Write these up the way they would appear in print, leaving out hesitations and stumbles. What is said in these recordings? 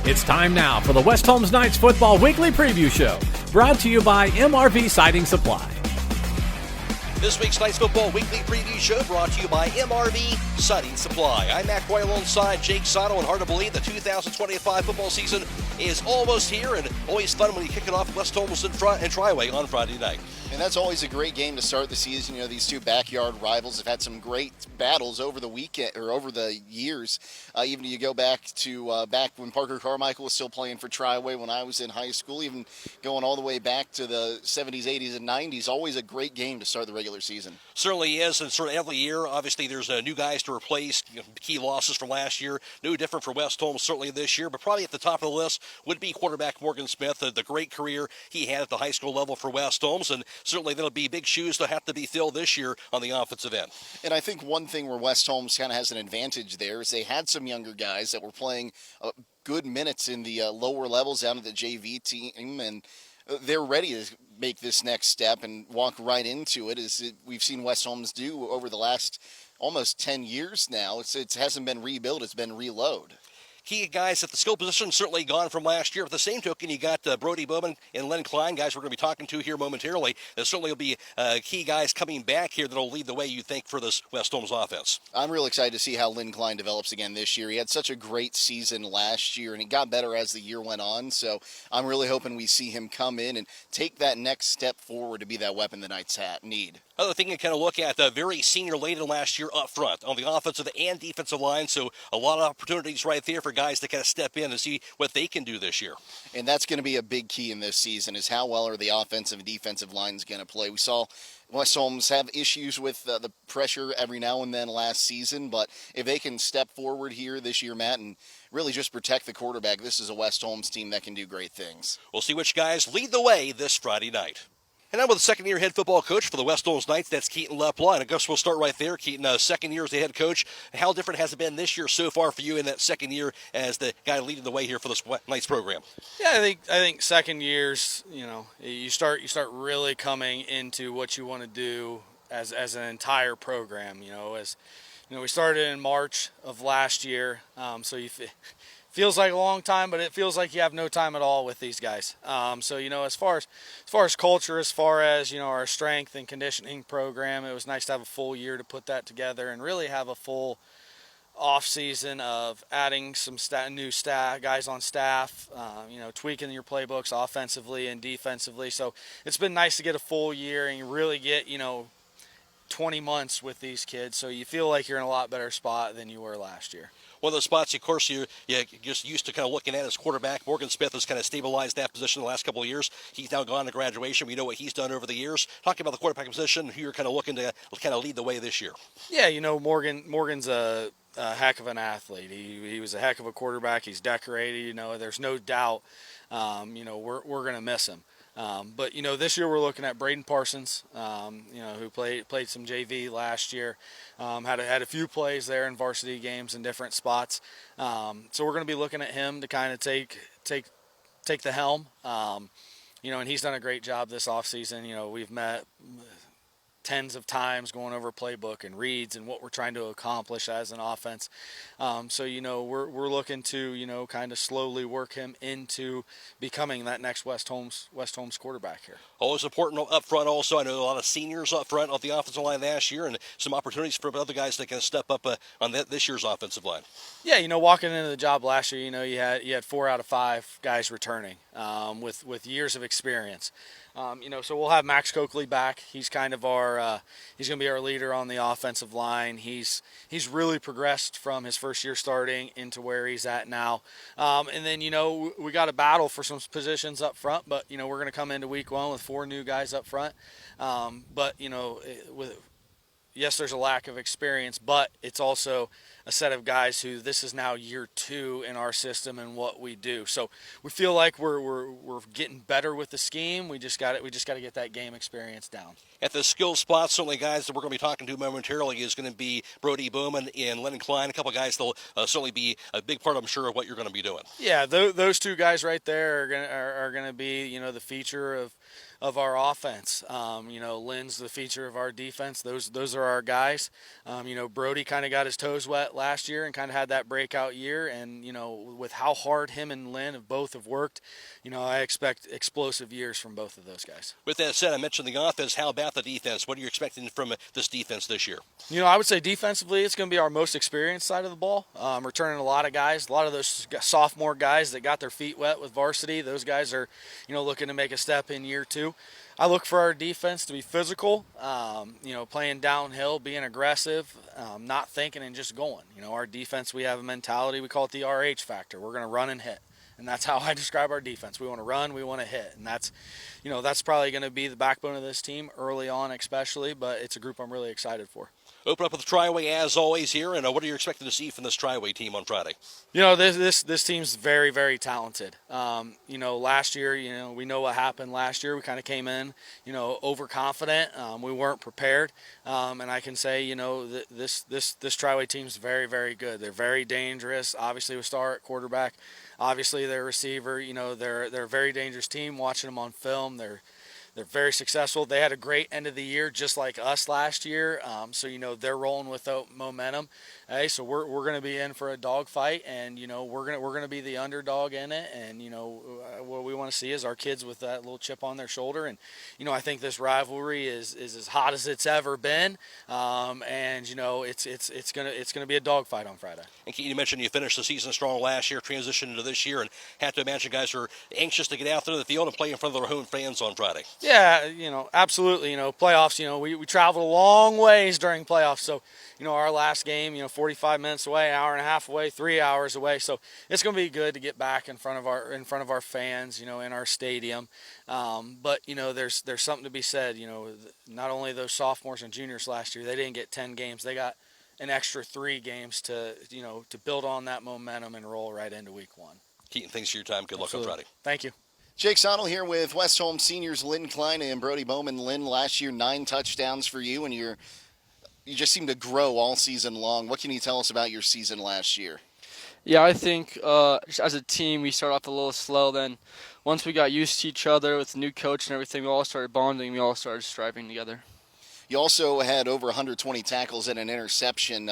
It's time now for the West Holmes Knights Football Weekly Preview Show, brought to you by MRV Siding Supply. This week's Knights Football Weekly Preview Show brought to you by MRV Siding Supply. I'm Matt Croy alongside Jake Sidle, and hard to believe the 2025 football season is almost here, and always fun when you kick it off West Holmes and Triway on Friday night. And that's always a great game to start the season. You know, these two backyard rivals have had some great battles over the weekend or over the years. Even you go back to back when Parker Carmichael was still playing for Triway when I was in high school, even going all the way back to the 70s, 80s, and 90s. Always a great game to start the regular season. Certainly is, and sort of every year, obviously, there's new guys to replace, key losses from last year. No different for West Holmes certainly this year, but probably at the top of the list would be quarterback Morgan Smith, the great career he had at the high school level for West Holmes, and certainly that'll be big shoes to have to be filled this year on the offensive end. And I think one thing where West Holmes kind of has an advantage there is they had some younger guys that were playing good minutes in the lower levels down at the JV team, and they're ready to make this next step and walk right into it, as we've seen West Holmes do over the last almost 10 years now. It hasn't been rebuilt, it's been reload. Key guys at the skill position certainly gone from last year. At the same token, you got Brody, Bowman, and Lynn, Cline, guys we're going to be talking to here momentarily. There certainly will be key guys coming back here that will lead the way, you think, for this West Holmes offense. I'm real excited to see how Lynn Cline develops again this year. He had such a great season last year, and he got better as the year went on. So I'm really hoping we see him come in and take that next step forward to be that weapon the Knights need. Other thing to kind of look at, very senior laden last year up front on the offensive and defensive line. So a lot of opportunities right there for guys to kind of step in and see what they can do this year. And that's going to be a big key in this season, is how well are the offensive and defensive lines going to play. We saw West Holmes have issues with the pressure every now and then last season, but if they can step forward here this year, Matt, and really just protect the quarterback, this is a West Holmes team that can do great things. We'll see which guys lead the way this Friday night. And I'm with the second-year head football coach for the West Holmes Knights. That's Keaton Leppla. And I guess we'll start right there. Keaton, second year as the head coach. How different has it been this year so far for you in that second year as the guy leading the way here for this Knights program? Yeah, I think second years, you start really coming into what you want to do as an entire program. We started in March of last year, so feels like a long time, but it feels like you have no time at all with these guys. So as far as culture, as far as our strength and conditioning program, it was nice to have a full year to put that together and really have a full off season of adding some new guys on staff, tweaking your playbooks offensively and defensively. So it's been nice to get a full year and really get 20 months with these kids, so you feel like you're in a lot better spot than you were last year. One of the spots, of course, you're just used to kind of looking at as quarterback. Morgan Smith has kind of stabilized that position the last couple of years. He's now gone to graduation. We know what he's done over the years. Talking about the quarterback position, who you're kind of looking to kind of lead the way this year. Yeah, Morgan's a heck of an athlete. He was a heck of a quarterback. He's decorated. There's no doubt. We're going to miss him. But this year we're looking at Braden Parsons, who played some JV last year, had a few plays there in varsity games in different spots. So we're going to be looking at him to kind of take the helm. And he's done a great job this offseason. We've met tens of times going over playbook and reads and what we're trying to accomplish as an offense. So we're looking to kind of slowly work him into becoming that next West Holmes quarterback here. Always important up front also. I know a lot of seniors up front on the offensive line last year, and some opportunities for other guys that can step up on this year's offensive line. Yeah, walking into the job last year, you had 4 out of 5 guys returning with years of experience. So we'll have Max Coakley back. He's kind of he's going to be our leader on the offensive line. He's really progressed from his first year starting into where he's at now. And then, we got a battle for some positions up front, but, we're going to come into week 1 with 4 new guys up front. Yes, there's a lack of experience, but it's also a set of guys who this is now year 2 in our system and what we do. So we feel like we're getting better with the scheme. We just got to get that game experience down. At the skill spots, certainly guys that we're going to be talking to momentarily is going to be Brody, Bowman, and Lynn, Cline. A couple of guys that'll certainly be a big part, I'm sure, of what you're going to be doing. Yeah, those 2 guys right there are going to be the feature of our offense. Lynn's the feature of our defense. Those are our guys. Brody kind of got his toes wet last year and kind of had that breakout year. And, with how hard him and Lynn have worked, I expect explosive years from both of those guys. With that said, I mentioned the offense. How about the defense? What are you expecting from this defense this year? I would say defensively, it's going to be our most experienced side of the ball. Returning a lot of guys, a lot of those sophomore guys that got their feet wet with varsity. Those guys are, looking to make a step in year two. I look for our defense to be physical, playing downhill, being aggressive, not thinking and just going. Our defense, we have a mentality, we call it the RH factor. We're going to run and hit. And that's how I describe our defense. We want to run, we want to hit. And that's probably going to be the backbone of this team early on especially, but it's a group I'm really excited for. Open up with Triway as always here, and what are you expecting to see from this Triway team on Friday? This team's very, very talented. Last year, we know what happened last year. We kind of came in, overconfident. We weren't prepared, and I can say, this Triway team's very, very good. They're very dangerous. Obviously, with star at quarterback, obviously their receiver. They're a very dangerous team. Watching them on film, they're very successful. They had a great end of the year, just like us last year. So they're rolling with momentum. Hey, so we're going to be in for a dogfight, and we're going to be the underdog in it. And what we want to see is our kids with that little chip on their shoulder. And I think this rivalry is as hot as it's ever been. And it's going to be a dogfight on Friday. And Keaton, you mentioned you finished the season strong last year, transitioned into this year, and have to imagine guys are anxious to get out there to the field and play in front of their home fans on Friday. Yeah, absolutely. Playoffs, we traveled a long ways during playoffs. So, our last game, 45 minutes away, an hour and a half away, 3 hours away. So it's going to be good to get back in front of our fans, in our stadium. But there's something to be said. Not only those sophomores and juniors last year, they didn't get 10 games. They got an extra 3 games to build on that momentum and roll right into week 1. Keaton, thanks for your time. Good luck on Friday. Thank you. Jake Sidle here with West Holmes seniors Lynn, Cline, and Brody Bowman. Lynn, last year 9 touchdowns for you, and you just seem to grow all season long. What can you tell us about your season last year? Yeah, I think just as a team we started off a little slow. Then once we got used to each other with the new coach and everything, we all started bonding. We all started striving together. You also had over 120 tackles and an interception.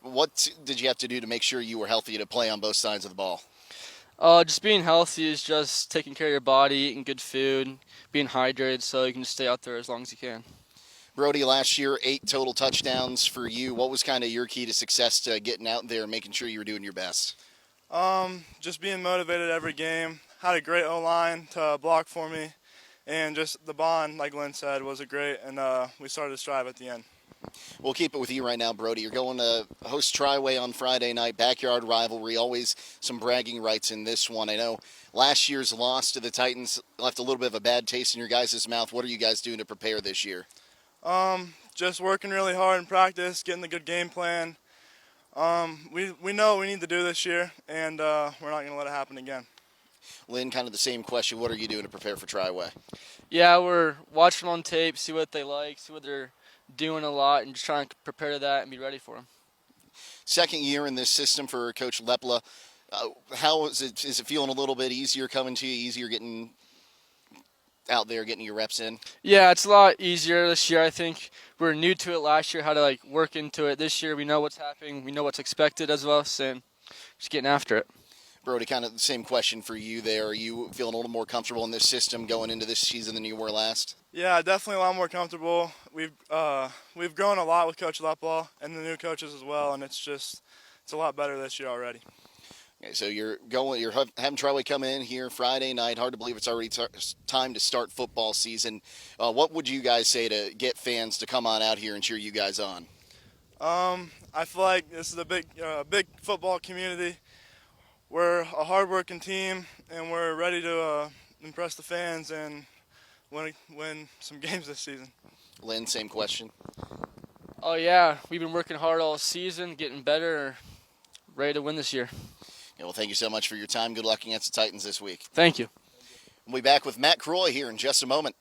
What did you have to do to make sure you were healthy to play on both sides of the ball? Just being healthy is just taking care of your body, eating good food, being hydrated so you can just stay out there as long as you can. Brody, last year, 8 total touchdowns for you. What was kind of your key to success to getting out there and making sure you were doing your best? Just being motivated every game. Had a great O-line to block for me. And just the bond, like Lynn said, was great. And we started to strive at the end. We'll keep it with you right now, Brody. You're going to host Triway on Friday night, backyard rivalry, always some bragging rights in this one. I know last year's loss to the Titans left a little bit of a bad taste in your guys' mouth. What are you guys doing to prepare this year? Just working really hard in practice, getting the good game plan. We know what we need to do this year, and we're not going to let it happen again. Lynn, kind of the same question. What are you doing to prepare for Triway? Yeah, we're watching them on tape, see what they like, see what they're doing a lot, and just trying to prepare to that and be ready for them. Second year in this system for Coach Leppla. How is it? Is it feeling a little bit easier coming to you, easier getting out there, getting your reps in? Yeah, it's a lot easier this year. I think we were new to it last year, how to work into it. This year we know what's happening, we know what's expected as well, and just getting after it. Brody, kind of the same question for you there. Are you feeling a little more comfortable in this system going into this season than you were last? Yeah, definitely a lot more comfortable. We've grown a lot with Coach Leppla and the new coaches as well, and it's a lot better this year already. Okay, so you're having Triway come in here Friday night. Hard to believe it's already time to start football season. What would you guys say to get fans to come on out here and cheer you guys on? I feel like this is a big football community. We're a hard-working team, and we're ready to impress the fans and win some games this season. Lynn, same question. Oh, yeah. We've been working hard all season, getting better, ready to win this year. Yeah, well, thank you so much for your time. Good luck against the Titans this week. Thank you. We'll be back with Matt Croy here in just a moment.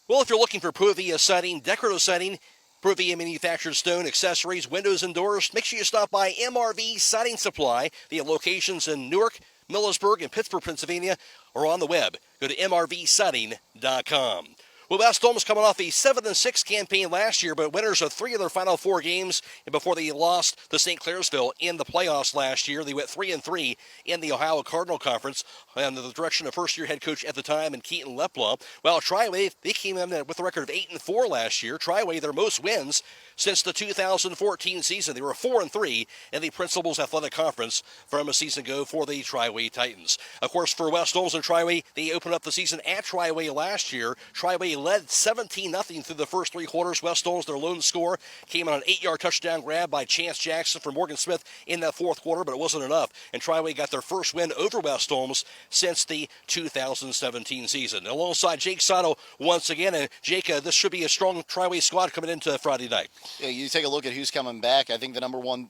Well, if you're looking for Provia siding, decorative siding, Provia manufactured stone, accessories, windows, and doors, make sure you stop by MRV Siding Supply. They have locations in Newark, Millersburg, and Pittsburgh, Pennsylvania, or on the web. Go to mrvsiding.com. Well, West Holmes coming off a 7-6 campaign last year, but winners of 3 of their final 4 games, and before they lost to St. Clairsville in the playoffs last year, they went 3-3 in the Ohio Cardinal Conference under the direction of first-year head coach at the time, and Keaton Leppla. Well, Triway, they came in with a record of 8-4 last year. Triway, their most wins since the 2014 season. They were 4-3 in the Principals Athletic Conference from a season ago for the Triway Titans. Of course, for West Holmes and Triway, they opened up the season at Triway last year. Triway led 17-0 through the first 3 quarters. West Holmes, their lone score, came on an 8-yard touchdown grab by Chance Jackson from Morgan Smith in that 4th quarter, but it wasn't enough. And Triway got their first win over West Holmes since the 2017 season. Alongside Jake Sidle once again, and Jake, this should be a strong Triway squad coming into Friday night. Yeah, you take a look at who's coming back. I think the number one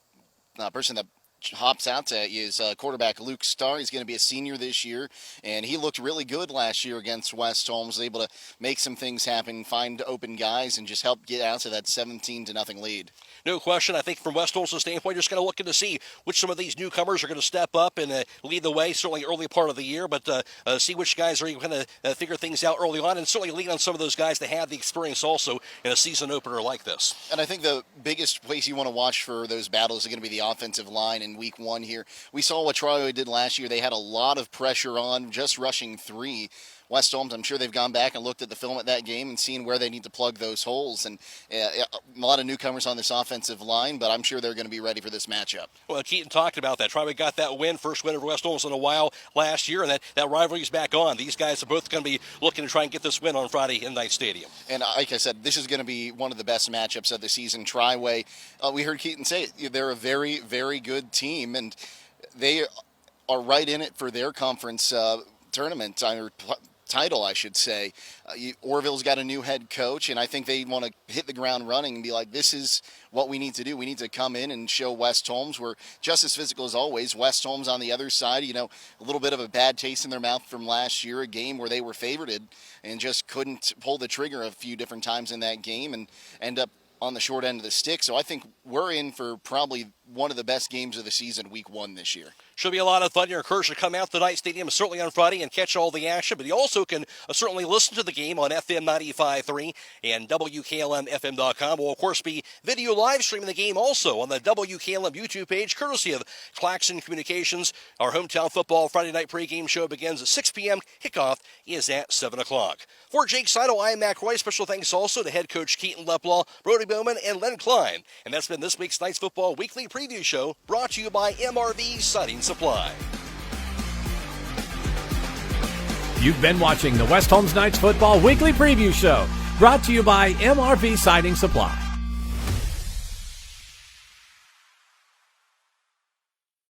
person that hops out at you is quarterback Luke Starr. He's going to be a senior this year, and he looked really good last year against West Holmes, able to make some things happen, find open guys, and just help get out to that 17-0 lead. No question. I think from West Holmes' standpoint, just kind of looking to see which some of these newcomers are going to step up and lead the way, certainly early part of the year, but see which guys are going to figure things out early on, and certainly lean on some of those guys that have the experience also in a season opener like this. And I think the biggest place you want to watch for those battles is going to be the offensive line in week 1 here. We saw what Triway did last year. They had a lot of pressure on, just rushing 3. West Holmes, I'm sure they've gone back and looked at the film at that game and seen where they need to plug those holes. And a lot of newcomers on this offensive line, but I'm sure they're going to be ready for this matchup. Well, Keaton talked about that. Triway got that win, first win over West Holmes in a while last year, and that rivalry's back on. These guys are both going to be looking to try and get this win on Friday in Knight Stadium. And like I said, this is going to be one of the best matchups of the season. Triway, we heard Keaton say it, they're a very, very good team, and they are right in it for their conference tournament, or title, I should say. Orville's got a new head coach, and I think they want to hit the ground running and be like, this is what we need to do. We need to come in and show West Holmes we're just as physical as always. West Holmes on the other side, a little bit of a bad taste in their mouth from last year, a game where they were favorited and just couldn't pull the trigger a few different times in that game and end up on the short end of the stick. So I think we're in for probably one of the best games of the season, week 1 this year. Should be a lot of fun. You're encouraged to come out to Knight Stadium certainly on Friday and catch all the action, but you also can certainly listen to the game on FM 95.3 and WKLM-FM.com. We'll, of course, be video live streaming the game also on the WKLM YouTube page, courtesy of Claxon Communications. Our hometown football Friday night pregame show begins at 6 p.m. Kickoff is at 7 o'clock. For Jake Sidle, I am Matt Croy. Special thanks also to head coach Keaton Leppla, Brody Bowman, and Lynn Cline. And that's been this week's Knights Football Weekly Preview Show, brought to you by MRV Siding Supply. You've been watching the West Holmes Knights Football Weekly Preview Show, brought to you by MRV Siding Supply.